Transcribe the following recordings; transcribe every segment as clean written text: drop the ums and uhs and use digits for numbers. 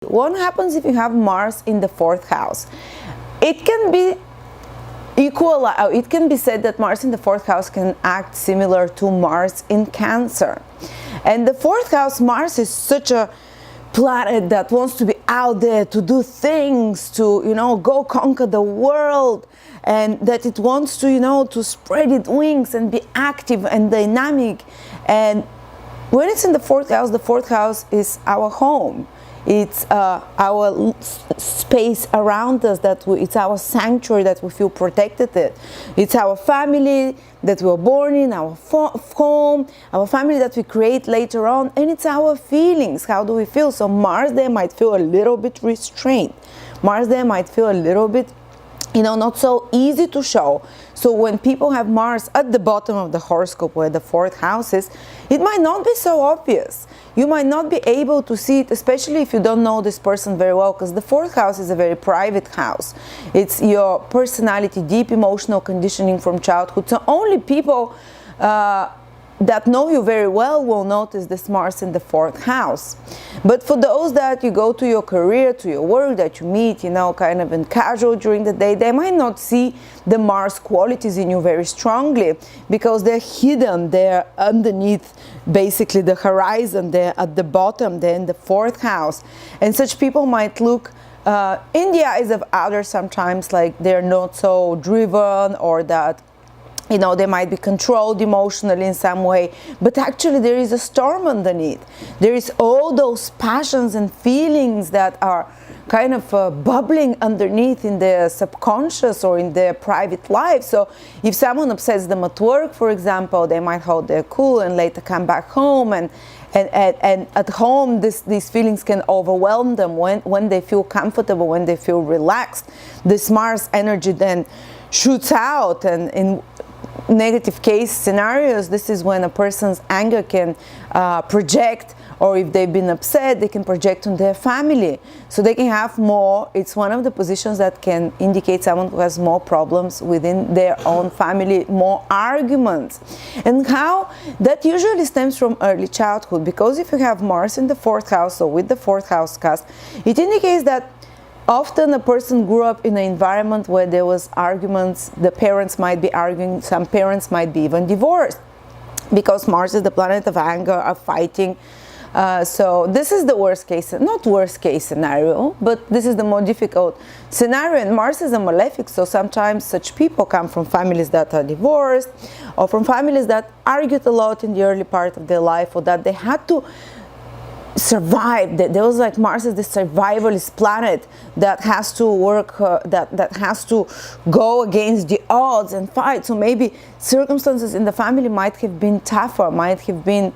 What happens if you have Mars in the 4th house? It can be it can be said that Mars in the 4th house can act similar to Mars in Cancer. And the 4th house, Mars is such a planet that wants to be out there, to do things, to, go conquer the world, and that it wants to, to spread its wings and be active and dynamic. And when it's in the 4th house is our home. It's our space around us, it's our sanctuary that we feel protected in. It's our family that we were born in, our home, our family that we create later on, and it's our feelings. How do we feel? So Mars there might feel a little bit restrained. Mars there might feel a little bit not so easy to show. So when people have Mars at the bottom of the horoscope where the 4th house is, it might not be so obvious. You might not be able to see it, especially if you don't know this person very well, because the 4th house is a very private house. It's your personality, deep emotional conditioning from childhood. So only people that know you very well will notice this Mars in the 4th house. But for those that you go to your career, to your work, that you meet, kind of in casual during the day, they might not see the Mars qualities in you very strongly because they're hidden, they're underneath basically the horizon, they're at the bottom, they're in the 4th house. And such people might look in the eyes of others sometimes like they're not so driven, or that they might be controlled emotionally in some way, but actually there is a storm underneath. There is all those passions and feelings that are kind of bubbling underneath in their subconscious or in their private life. So if someone upsets them at work, for example, they might hold their cool and later come back home, and at home these feelings can overwhelm them. When they feel comfortable, when they feel relaxed, this Mars energy then shoots out, and in negative case scenarios, this is when a person's anger can project, or if they've been upset, they can project on their family. So they can have more, it's one of the positions that can indicate someone who has more problems within their own family, more arguments. And how that usually stems from early childhood, because if you have Mars in the 4th house, or with the 4th house cast, it indicates that often a person grew up in an environment where there was arguments, the parents might be arguing, some parents might be even divorced, because Mars is the planet of anger, of fighting. So this is the not worst case scenario, but this is the more difficult scenario. And Mars is a malefic, so sometimes such people come from families that are divorced, or from families that argued a lot in the early part of their life, or that they had to survive. There was like Mars is the survivalist planet that has to work, that has to go against the odds and fight. So maybe circumstances in the family might have been tougher, might have been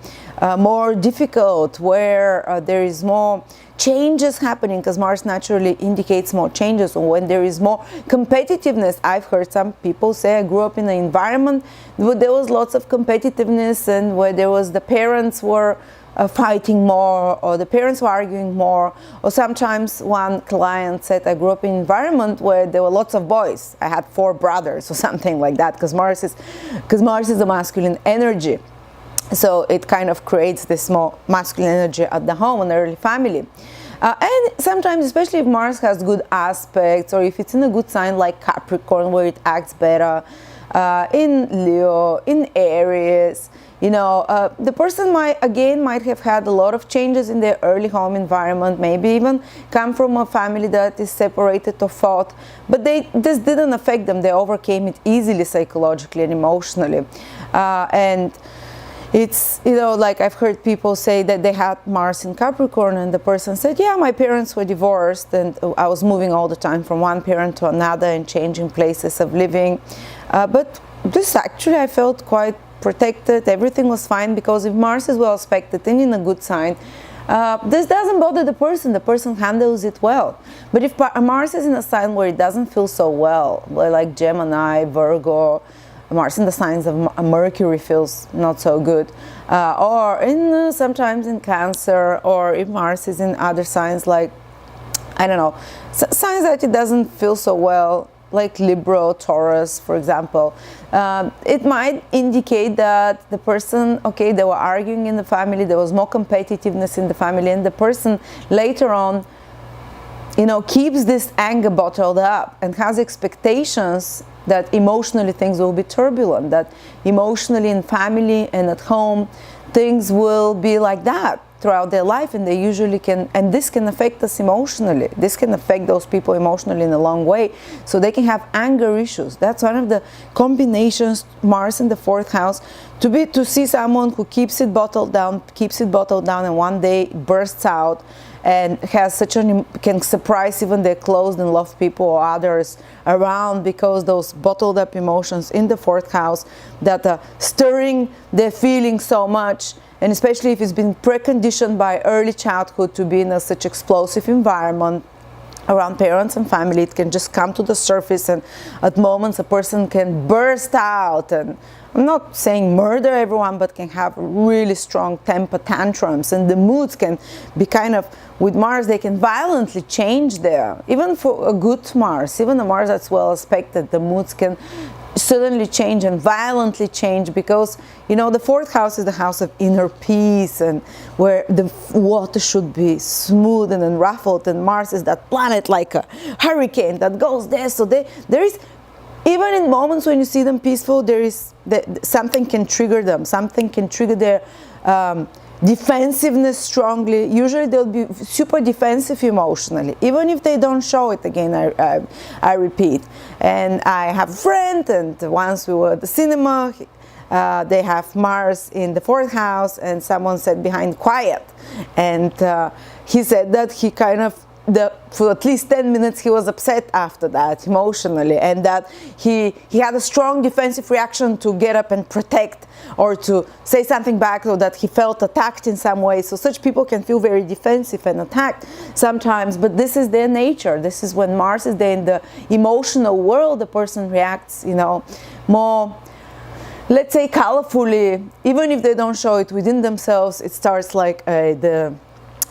more difficult, where there is more changes happening, because Mars naturally indicates more changes, or when there is more competitiveness. I've heard some people say, I grew up in an environment where there was lots of competitiveness, and where there was the parents were fighting more, or the parents were arguing more. Or sometimes one client said, I grew up in an environment where there were lots of boys. I had 4 brothers or something like that, because Mars is a masculine energy. So it kind of creates this more masculine energy at the home and the early family. And sometimes, especially if Mars has good aspects, or if it's in a good sign like Capricorn, where it acts better, in Leo, in Aries, the person might have had a lot of changes in their early home environment, maybe even come from a family that is separated or fought, but this didn't affect them. They overcame it easily psychologically and emotionally. And it's, like I've heard people say that they had Mars in Capricorn, and the person said, yeah, my parents were divorced, and I was moving all the time from one parent to another and changing places of living. But this actually, I felt quite protected. Everything was fine, because if Mars is well aspected and in a good sign, this doesn't bother the person handles it well. But if Mars is in a sign where it doesn't feel so well, like Gemini, Virgo, Mars in the signs of Mercury feels not so good, or sometimes in Cancer, or if Mars is in other signs like, I don't know, signs that it doesn't feel so well, like Libra, Taurus, for example, it might indicate that the person, they were arguing in the family, there was more competitiveness in the family, and the person later on keeps this anger bottled up and has expectations that emotionally things will be turbulent, that emotionally in family and at home things will be like that throughout their life, and they usually can, and this can affect us emotionally. This can affect those people emotionally in a long way, so they can have anger issues. That's one of the combinations, Mars in the 4th house, to see someone who keeps it bottled down, and one day bursts out and has can surprise even their close and loved people or others around, because those bottled up emotions in the 4th house that are stirring their feelings so much. And especially if it's been preconditioned by early childhood to be in such explosive environment around parents and family, it can just come to the surface, and at moments a person can burst out, and I'm not saying murder everyone, but can have really strong temper tantrums, and the moods can be with Mars, they can violently change there. Even for a good Mars, even a Mars that's well aspected, the moods can suddenly change and violently change, because the 4th house is the house of inner peace, and where the water should be smooth and unruffled, and Mars is that planet like a hurricane that goes there. So there is, even in moments when you see them peaceful, something can trigger them, something can trigger their defensiveness strongly. Usually they'll be super defensive emotionally, even if they don't show it. Again, I repeat. And I have a friend, and once we were at the cinema, they have Mars in the 4th house, and someone said behind quiet, and he said that he for at least 10 minutes he was upset after that emotionally, and that he had a strong defensive reaction to get up and protect, or to say something back, or that he felt attacked in some way. So such people can feel very defensive and attacked sometimes, but this is their nature. This is when Mars is there in the emotional world, the person reacts more, let's say, colorfully. Even if they don't show it within themselves, it starts like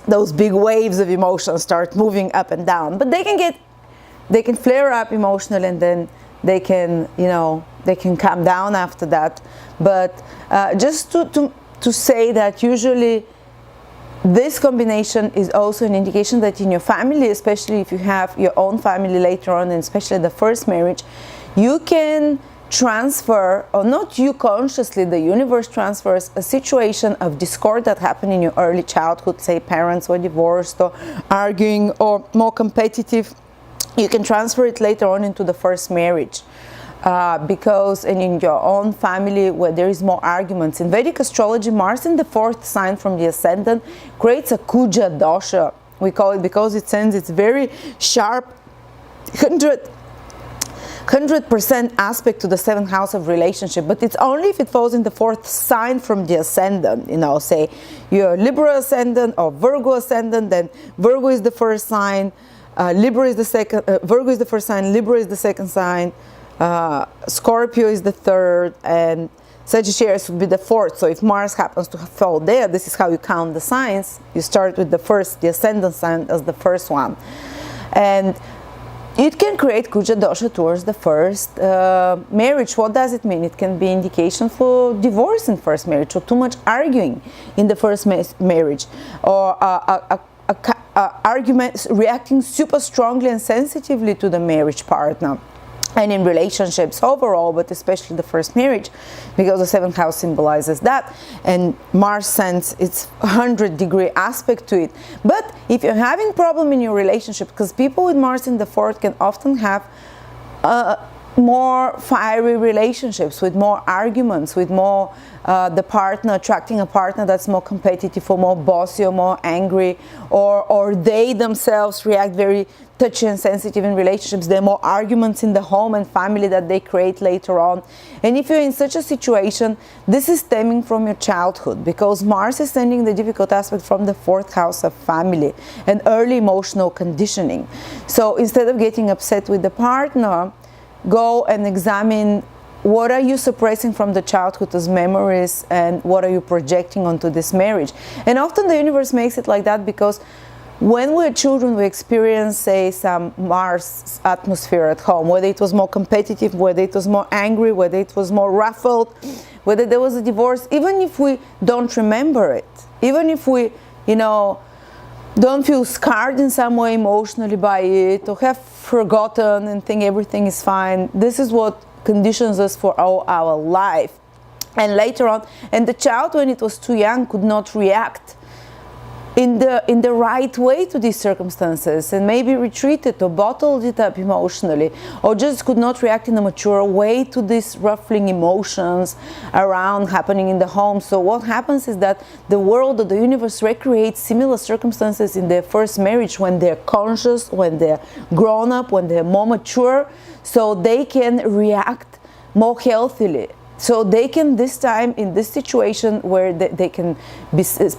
those big waves of emotion start moving up and down. But they can flare up emotionally, and then they can calm down after that. But just to say that usually this combination is also an indication that in your family, especially if you have your own family later on, and especially the first marriage, you can transfer, or not you consciously, the universe transfers a situation of discord that happened in your early childhood, say parents were divorced or arguing or more competitive. You can transfer it later on into the first marriage, because in your own family where there is more arguments. In Vedic astrology, Mars in the 4th sign from the ascendant creates a Kuja dosha, we call it, because it sends its very sharp 100% aspect to the 7th house of relationship. But it's only if it falls in the 4th sign from the ascendant. Say you're Libra ascendant or Virgo ascendant, then Virgo is the first sign, Libra is the second, Virgo is the first sign, Libra is the second sign, Scorpio is the third, and Sagittarius would be the 4th. So if Mars happens to fall there, this is how you count the signs. You start with the ascendant sign as the first one. And it can create Kuja dosha towards the first marriage. What does it mean? It can be indication for divorce in first marriage, or too much arguing in the first marriage, or arguments, reacting super strongly and sensitively to the marriage partner. And in relationships overall, but especially the first marriage, because the 7th house symbolizes that, and Mars sends its 100-degree aspect to it. But if you're having problem in your relationship, because people with Mars in the 4th can often have more fiery relationships, with more arguments, with more the partner attracting a partner that's more competitive, or more bossy, or more angry, or they themselves react very touchy and sensitive in relationships. There are more arguments in the home and family that they create later on. And if you're in such a situation, this is stemming from your childhood, because Mars is sending the difficult aspect from the 4th house of family and early emotional conditioning. So instead of getting upset with the partner, go and examine what are you suppressing from the childhood as memories, and what are you projecting onto this marriage. And often the universe makes it like that because when we're children, we experience, say, some Mars atmosphere at home, whether it was more competitive, whether it was more angry, whether it was more ruffled, whether there was a divorce. Even if we don't remember it, even if we, don't feel scarred in some way emotionally by it, or have forgotten and think everything is fine. This is what conditions us for all our life. And later on, and the child, when it was too young, could not react in the right way to these circumstances, and maybe retreated or bottled it up emotionally, or just could not react in a mature way to these ruffling emotions around happening in the home. So what happens is that the world or the universe recreates similar circumstances in their first marriage when they're conscious, when they're grown up, when they're more mature, so they can react more healthily. So they can, this time, in this situation where they can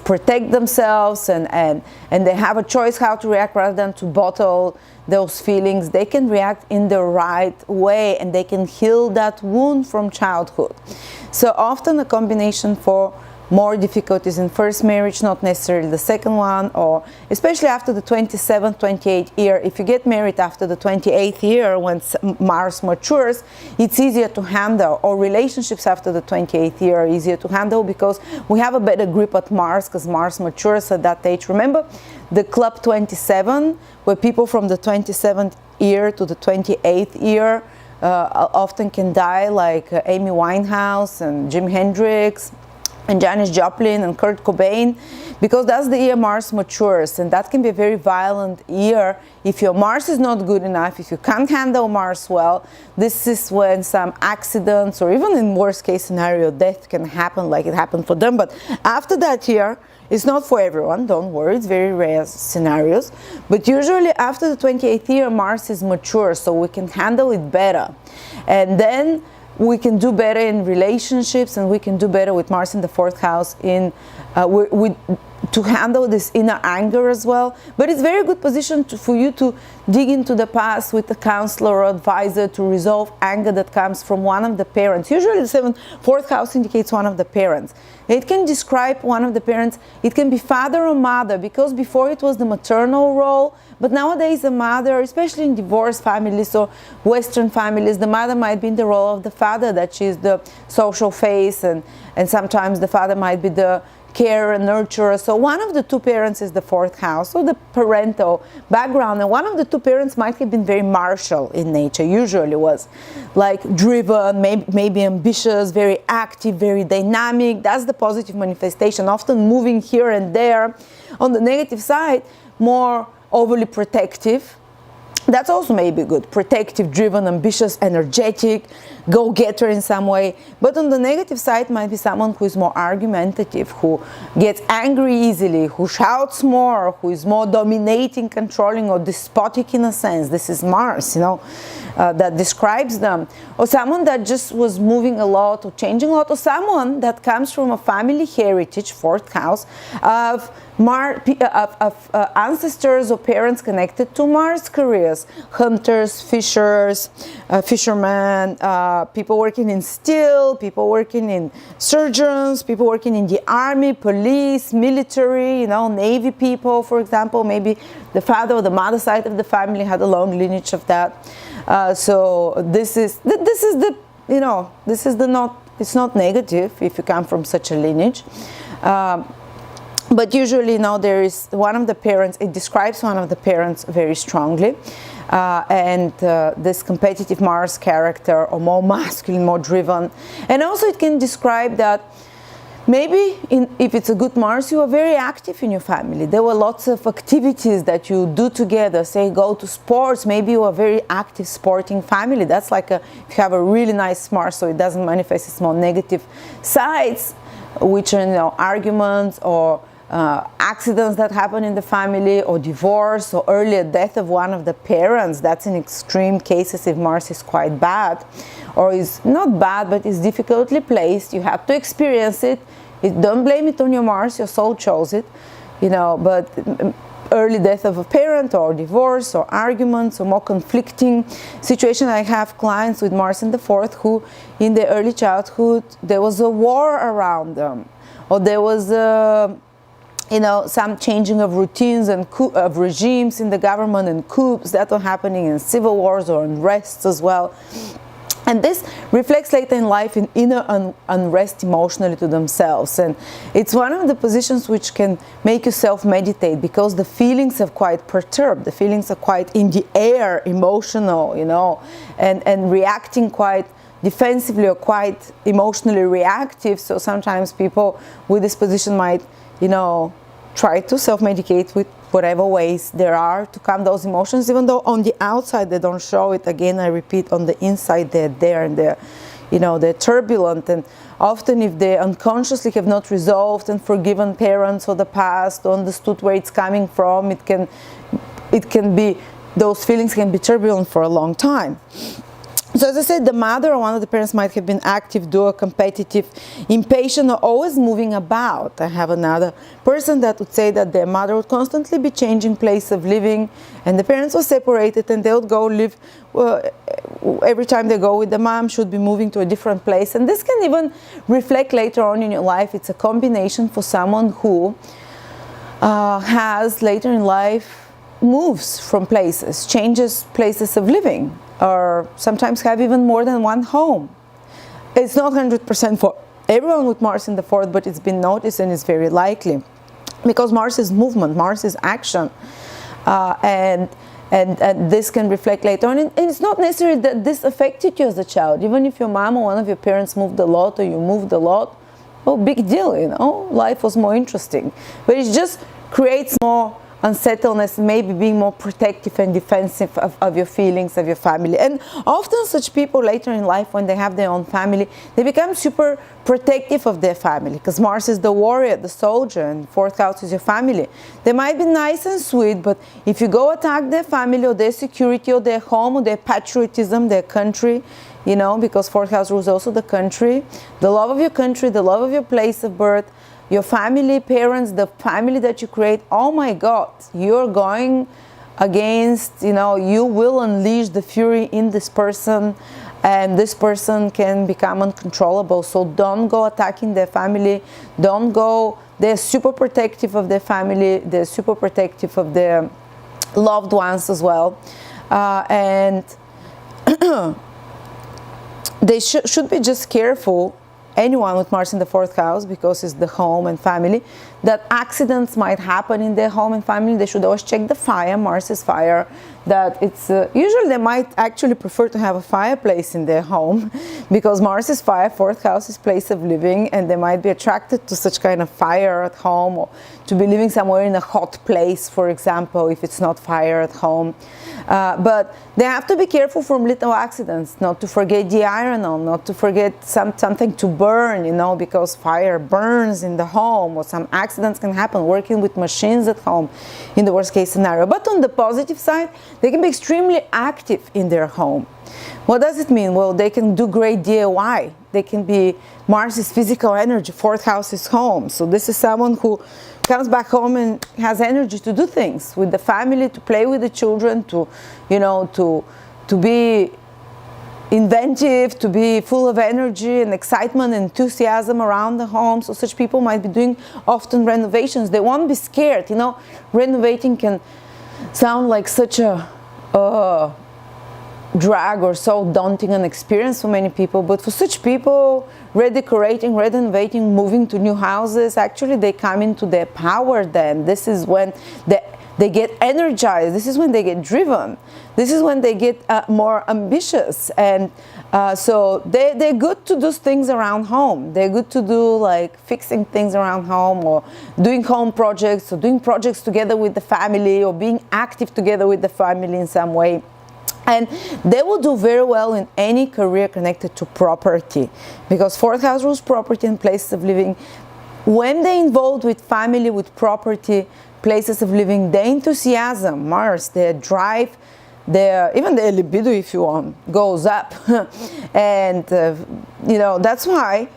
protect themselves and they have a choice how to react rather than to bottle those feelings, they can react in the right way and they can heal that wound from childhood. So often a combination for more difficulties in first marriage, not necessarily the second one, or especially after the 27th, 28th year. If you get married after the 28th year, when Mars matures, it's easier to handle, or relationships after the 28th year are easier to handle because we have a better grip at Mars, because Mars matures at that age. Remember the Club 27, where people from the 27th year to the 28th year often can die, like Amy Winehouse and Jimi Hendrix and Janis Joplin and Kurt Cobain, because that's the year Mars matures, and that can be a very violent year. If your Mars is not good enough, if you can't handle Mars well, this is when some accidents, or even in worst case scenario, death can happen, like it happened for them. But after that year, it's not for everyone, don't worry, it's very rare scenarios, but usually after the 28th year, Mars is mature, so we can handle it better. And then we can do better in relationships, and we can do better with Mars in the 4th house to handle this inner anger as well. But it's very good position for you to dig into the past with a counselor or advisor to resolve anger that comes from one of the parents. Usually the 4th house indicates one of the parents. It can describe one of the parents. It can be father or mother, because before it was the maternal role, but nowadays the mother, especially in divorced families or Western families, the mother might be in the role of the father, that she's the social face, and sometimes the father might be the care and nurturer. So one of the two parents is the 4th house, so the parental background, and one of the two parents might have been very martial in nature, usually was like driven, maybe ambitious, very active, very dynamic. That's the positive manifestation, often moving here and there. On the negative side, more overly protective. That's also maybe good. Protective, driven, ambitious, energetic, go-getter in some way. But on the negative side might be someone who is more argumentative, who gets angry easily, who shouts more, who is more dominating, controlling, or despotic in a sense. This is Mars, that describes them. Or someone that just was moving a lot or changing a lot, or someone that comes from a family heritage, 4th house, of ancestors or parents connected to Mars careers, hunters, fishers, fishermen, people working in steel, people working in surgeons, people working in the army, police, military, Navy people, for example. Maybe the father or the mother side of the family had a long lineage of that. So it's not negative if you come from such a lineage. But usually, there is one of the parents, it describes one of the parents very strongly. This competitive Mars character, or more masculine, more driven. And also it can describe that maybe if it's a good Mars, you are very active in your family. There were lots of activities that you do together, say go to sports. Maybe you are a very active sporting family. That's like if you have a really nice Mars, so it doesn't manifest its more negative sides, which are arguments or accidents that happen in the family, or divorce, or earlier death of one of the parents. That's in extreme cases if Mars is quite bad, or is not bad but is difficultly placed. You have to experience it. Don't blame it on your Mars, your soul chose it, but early death of a parent, or divorce, or arguments, or more conflicting situation. I have clients with Mars in the 4th who in their early childhood there was a war around them, or there was some changing of routines and of regimes in the government, and coups that were happening, in civil wars or unrests as well. And this reflects later in life in inner unrest emotionally to themselves. And it's one of the positions which can make you self-meditate, because the feelings are quite perturbed. The feelings are quite in the air, emotional, you know, and reacting quite defensively or quite emotionally reactive. So sometimes people with this position might, you know, try to self-medicate with whatever ways there are to calm those emotions, even though on the outside they don't show it. Again, I repeat, on the inside they're there, and they're, you know, they're turbulent. And often if they unconsciously have not resolved and forgiven parents or the past, or understood where it's coming from, it can be, those feelings can be turbulent for a long time. So as I said, the mother or one of the parents might have been active, doer, competitive, impatient, or always moving about. I have another person that would say that their mother would constantly be changing place of living, and the parents were separated, and they would go live, every time they go with the mom, should be moving to a different place. And this can even reflect later on in your life. It's a combination for someone who has later in life moves from places, changes places of living, or sometimes have even more than one home. It's not 100% for everyone with Mars in the 4th, but it's been noticed and it's very likely. Because Mars is movement, Mars is action. And this can reflect later on. And it's not necessary that this affected you as a child. Even if your mom or one of your parents moved a lot, or you moved a lot, oh, big deal, you know, life was more interesting. But it just creates more unsettledness, maybe being more protective and defensive of your feelings, of your family. And often such people later in life, when they have their own family, they become super protective of their family, because Mars is the warrior, the soldier, and 4th house is your family. They might be nice and sweet, but if you go attack their family or their security or their home or their patriotism, their country, you know, because 4th house rules also the country, the love of your country, the love of your place of birth, your family, parents, the family that you create, oh my God, you're going against, you know, you will unleash the fury in this person, and this person can become uncontrollable. So don't go attacking their family, don't go, they're super protective of their family, they're super protective of their loved ones as well. And they should be just careful, anyone with Mars in the 4th house, because it's the home and family, that accidents might happen in their home and family. They should always check the fire. Mars is fire. That it's usually they might actually prefer to have a fireplace in their home, because Mars is fire, 4th house is place of living, and they might be attracted to such kind of fire at home, or to be living somewhere in a hot place, for example, if it's not fire at home. But they have to be careful from little accidents, not to forget the iron, not to forget something to burn, you know, because fire burns in the home, or some accidents can happen working with machines at home in the worst case scenario. But on the positive side, they can be extremely active in their home. What does it mean? Well, they can do great DIY. They can be, Mars is physical energy, 4th house is home. So this is someone who comes back home and has energy to do things with the family, to play with the children, to, you know, to be inventive, to be full of energy and excitement and enthusiasm around the home. So such people might be doing often renovations. They won't be scared, you know. Renovating can sound like such a drag or so daunting an experience for many people, but for such people, redecorating, renovating, moving to new houses, actually they come into their power then. This is when they get energized, this is when they get driven, this is when they get more ambitious, and so they're good to do things around home. They're good to do like fixing things around home, or doing home projects, or doing projects together with the family, or being active together with the family in some way. And they will do very well in any career connected to property, because 4th house rules property and places of living. When they're involved with family, with property, places of living, their enthusiasm, Mars, their drive, even their libido, if you want, goes up. And you know, that's why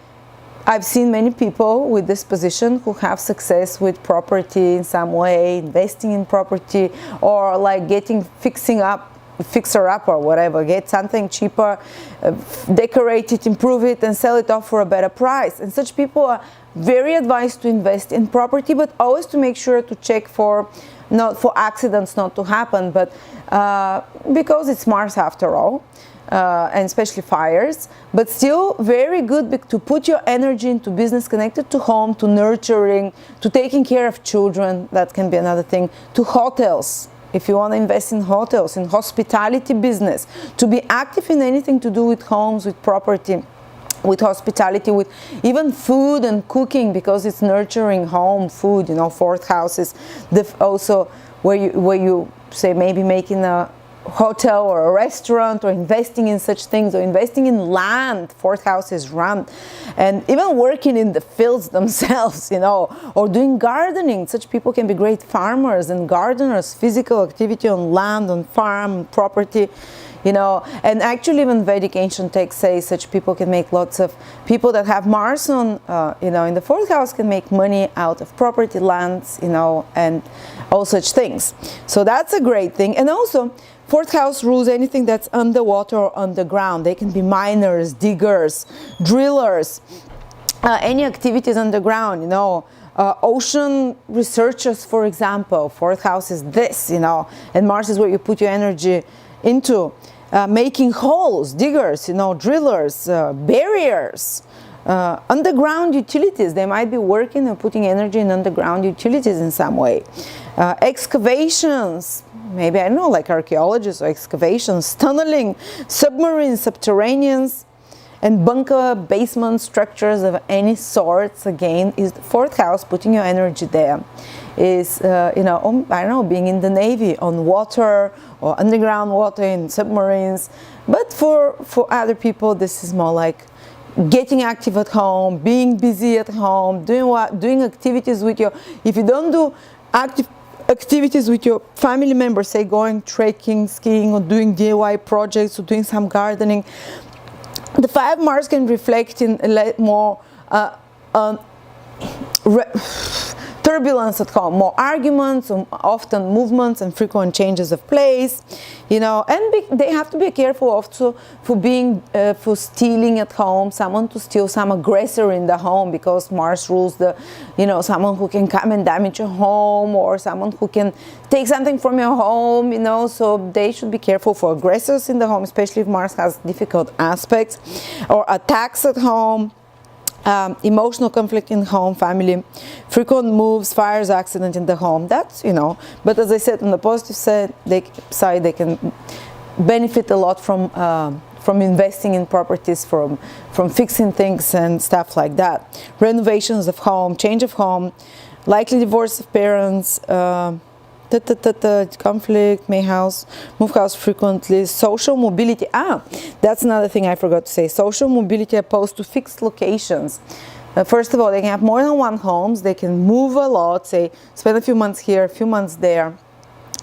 I've seen many people with this position who have success with property in some way, investing in property, or like fixer up or whatever, get something cheaper, decorate it, improve it, and sell it off for a better price. And such people are very advised to invest in property, but always to make sure to check for not for accidents not to happen, but because it's Mars after all, and especially fires, but still very good to put your energy into business connected to home, to nurturing, to taking care of children. That can be another thing. To hotels, if you want to invest in hotels, in hospitality business, to be active in anything to do with homes, with property, with hospitality, with even food and cooking, because it's nurturing home food. Fourth house is also where you say maybe making a hotel or a restaurant, or investing in such things, or investing in land. Fourth house is land, and even working in the fields themselves, or doing gardening. Such people can be great farmers and gardeners. Physical activity on land, on farm, property, and actually even Vedic ancient texts say such people can make lots of, people that have Mars on, in the fourth house can make money out of property, lands, and all such things. So that's a great thing. And also, fourth house rules anything that's underwater or underground. They can be miners, diggers, drillers, any activities underground, ocean researchers, for example. Fourth house is this, and Mars is where you put your energy into. Making holes, diggers, drillers, barriers, underground utilities. They might be working and putting energy in underground utilities in some way. Excavations, maybe, I don't know, like archaeologists, or excavations, tunneling, submarines, subterraneans, and bunker, basement structures of any sorts. Again, is the fourth house, putting your energy there. Is, I don't know, being in the Navy, on water, or underground water, in submarines. But for other people, this is more like getting active at home, being busy at home, doing activities with your, if you don't do active activities with your family members, say going trekking, skiing, or doing DIY projects, or doing some gardening, the 5 Mars can reflect in a more turbulence at home, more arguments, often movements and frequent changes of place, and they have to be careful also for stealing at home, someone to steal, some aggressor in the home, because Mars rules someone who can come and damage your home, or someone who can take something from your home, so they should be careful for aggressors in the home, especially if Mars has difficult aspects, or attacks at home. Emotional conflict in home, family, frequent moves, fires, accident in the home. That's, but as I said, on the positive side, they can benefit a lot from investing in properties, from fixing things and stuff like that. Renovations of home, change of home, likely divorce of parents, conflict, move house frequently, social mobility. That's another thing I forgot to say. Social mobility opposed to fixed locations. First of all, they can have more than one homes. They can move a lot, say, spend a few months here, a few months there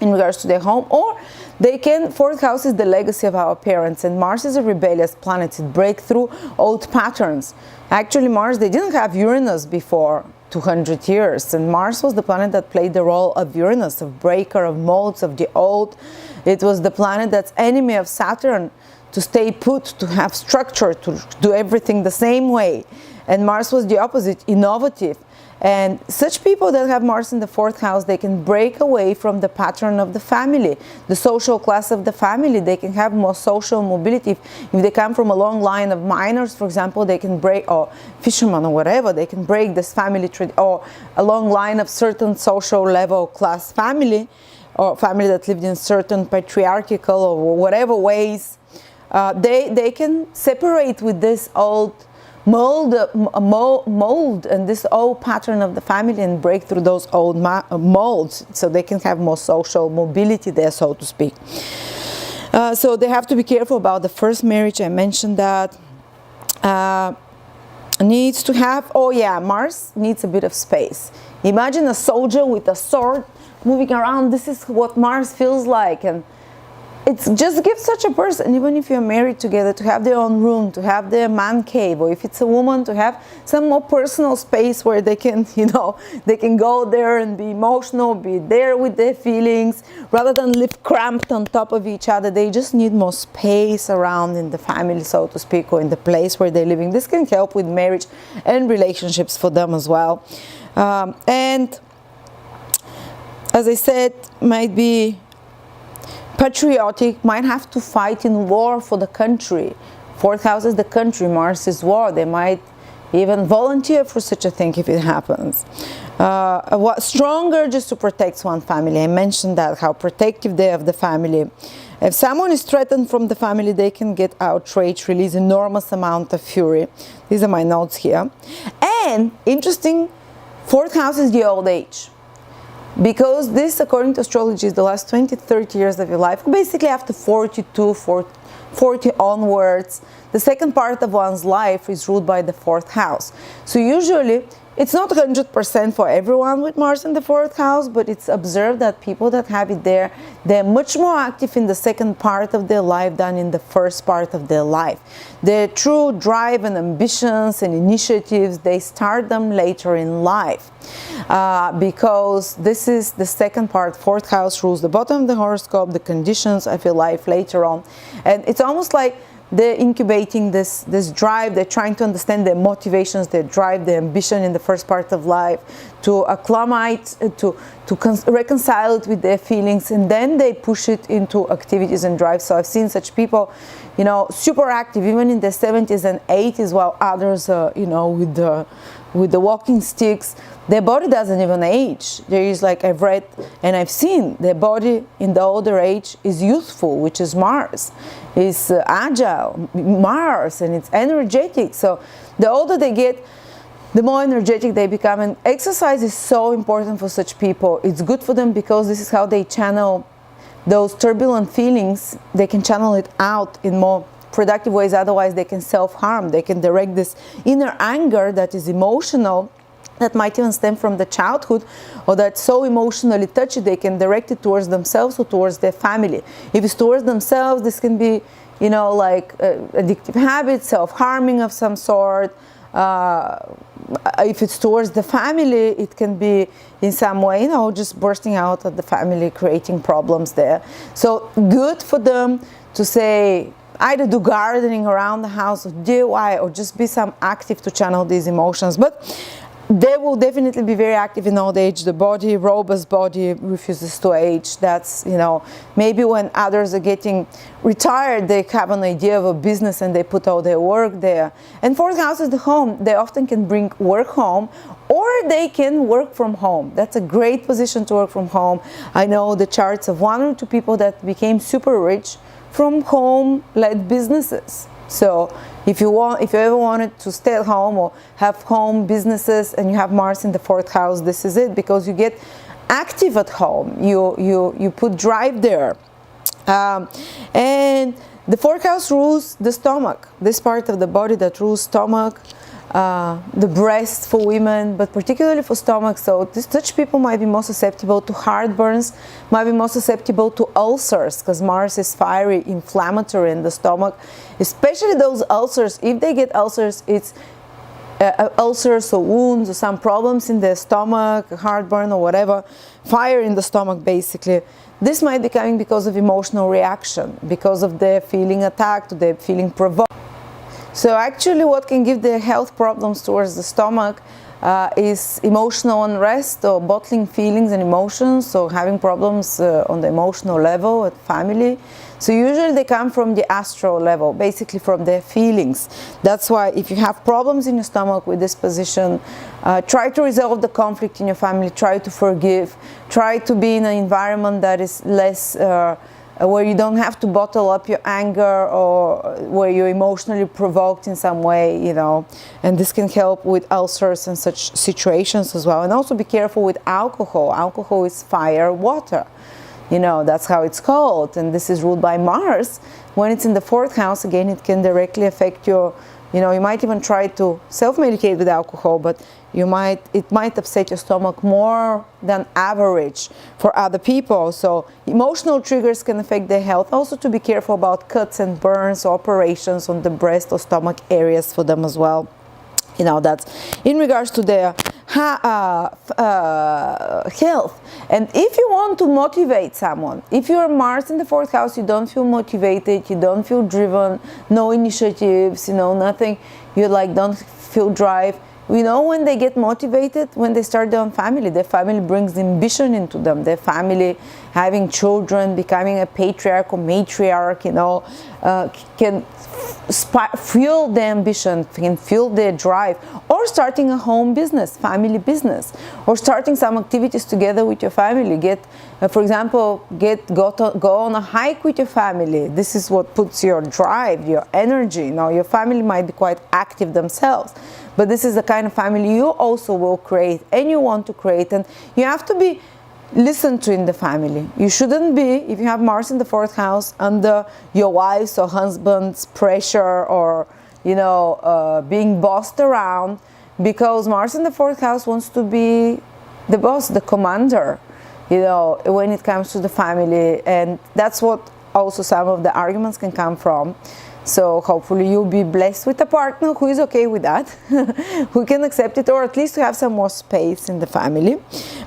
in regards to their home, or they can, fourth house is the legacy of our parents, and Mars is a rebellious planet. It breaks through old patterns. Actually, Mars, they didn't have Uranus before 200 years, and Mars was the planet that played the role of Uranus, of breaker of molds, of the old. It was the planet that's enemy of Saturn, to stay put, to have structure, to do everything the same way. And Mars was the opposite, innovative. And such people that have Mars in the fourth house, they can break away from the pattern of the family, the social class of the family. They can have more social mobility. If they come from a long line of miners, for example, they can break, or fishermen or whatever, they can break this family, or a long line of certain social level class family, or family that lived in certain patriarchal or whatever ways. They can separate with this old mold and this old pattern of the family, and break through those old molds, so they can have more social mobility there, so to speak. So they have to be careful about the first marriage. I mentioned that. Needs to have, Mars needs a bit of space. Imagine a soldier with a sword moving around. This is what Mars feels like, and it just gives such a person, even if you're married together, to have their own room, to have their man cave, or if it's a woman, to have some more personal space where they can, they can go there and be emotional, be there with their feelings, rather than live cramped on top of each other. They just need more space around in the family, so to speak, or in the place where they're living. This can help with marriage and relationships for them as well. And as I said, might be patriotic, might have to fight in war for the country. Fourth house is the country, Mars is war. They might even volunteer for such a thing if it happens. What stronger just to protect one family. I mentioned that, how protective they are of the family. If someone is threatened from the family, they can get outraged, release enormous amount of fury. These are my notes here. And interesting, fourth house is the old age. Because this, according to astrology, is the last 20, 30 years of your life. Basically after 42, 40 onwards, the second part of one's life is ruled by the fourth house. So usually, it's not 100% for everyone with Mars in the fourth house, but it's observed that people that have it there, they're much more active in the second part of their life than in the first part of their life. Their true drive and ambitions and initiatives, they start them later in life. Because this is the second part, fourth house rules the bottom of the horoscope, the conditions of your life later on. And it's almost like they're incubating this drive. They're trying to understand their motivations, their drive, their ambition in the first part of life, to acclimate, to reconcile it with their feelings, and then they push it into activities and drive. So I've seen such people, you know, super active, even in their 70s and 80s, while others, you know, with the walking sticks. Their body doesn't even age. There is, like I've read and I've seen, their body in the older age is youthful, which is Mars. It's agile, Mars, and it's energetic. So the older they get, the more energetic they become. And exercise is so important for such people. It's good for them because this is how they channel those turbulent feelings. They can channel it out in more productive ways. Otherwise, they can self-harm. They can direct this inner anger that is emotional, that might even stem from the childhood, or that's so emotionally touchy, they can direct it towards themselves or towards their family. If it's towards themselves, this can be, you know, like addictive habits, self-harming of some sort. If it's towards the family, it can be in some way, you know, just bursting out of the family, creating problems there. So good for them to say, either do gardening around the house or DIY, or just be some active to channel these emotions. But they will definitely be very active in old age. The body, robust body, refuses to age. That's, you know, maybe when others are getting retired, they have an idea of a business and they put all their work there. And fourth house is the home. They often can bring work home, or they can work from home. That's a great position to work from home. I know the charts of 1 or 2 people that became super rich from home-led businesses. So if you ever wanted to stay at home or have home businesses and you have Mars in the fourth house, this is it, because you get active at home. You put drive there. And the fourth house rules the stomach, this part of the body that rules stomach, the breast for women, but particularly for stomach. So such people might be more susceptible to heartburns, might be more susceptible to ulcers, because Mars is fiery, inflammatory in the stomach. Especially those ulcers, if they get ulcers, it's ulcers or wounds or some problems in their stomach, heartburn or whatever, fire in the stomach basically. This might be coming because of emotional reaction, because of their feeling attacked or their feeling provoked. So actually what can give the health problems towards the stomach is emotional unrest or bottling feelings and emotions, so having problems on the emotional level at family. So usually they come from the astral level, basically from their feelings. That's why if you have problems in your stomach with this position, try to resolve the conflict in your family, try to forgive, try to be in an environment that is less where you don't have to bottle up your anger, or where you're emotionally provoked in some way, you know, and this can help with ulcers and such situations as well. And also be careful with alcohol. Alcohol is fire, water, you know, that's how it's called, and this is ruled by Mars. When it's in the fourth house, again, it can directly affect your, you know, you might even try to self-medicate with alcohol, but it might upset your stomach more than average for other people. So emotional triggers can affect their health. Also to be careful about cuts and burns, operations on the breast or stomach areas for them as well. You know, that's in regards to their health. And if you want to motivate someone, if you're Mars in the fourth house, you don't feel motivated, you don't feel driven, no initiatives, you know, nothing, you like don't feel drive, You know, when they get motivated, when they start their own family, their family brings ambition into them. Their family, having children, becoming a patriarch or matriarch, you know, can fuel their ambition, can fuel their drive, or starting a home business, family business, or starting some activities together with your family. For example, go on a hike with your family. This is what puts your drive, your energy. Now, your family might be quite active themselves, but this is the kind of family you also will create and you want to create, and you have to be listened to in the family. You shouldn't be, if you have Mars in the 4th house, under your wife's or husband's pressure, or, you know, being bossed around, because Mars in the 4th house wants to be the boss, the commander, you know, when it comes to the family. And that's what also some of the arguments can come from. So hopefully you'll be blessed with a partner who is okay with that, who can accept it, or at least to have some more space in the family.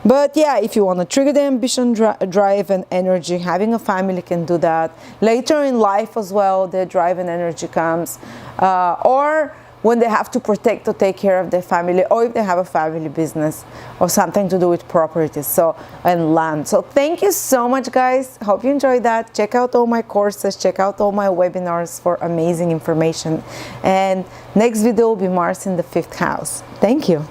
But yeah, if you want to trigger the ambition, drive and energy, having a family can do that. Later in life as well, the drive and energy comes. Or when they have to protect or take care of their family, or if they have a family business or something to do with properties and land. So thank you so much, guys. Hope you enjoyed that. Check out all my courses, check out all my webinars for amazing information. And next video will be Mars in the 5th house. Thank you.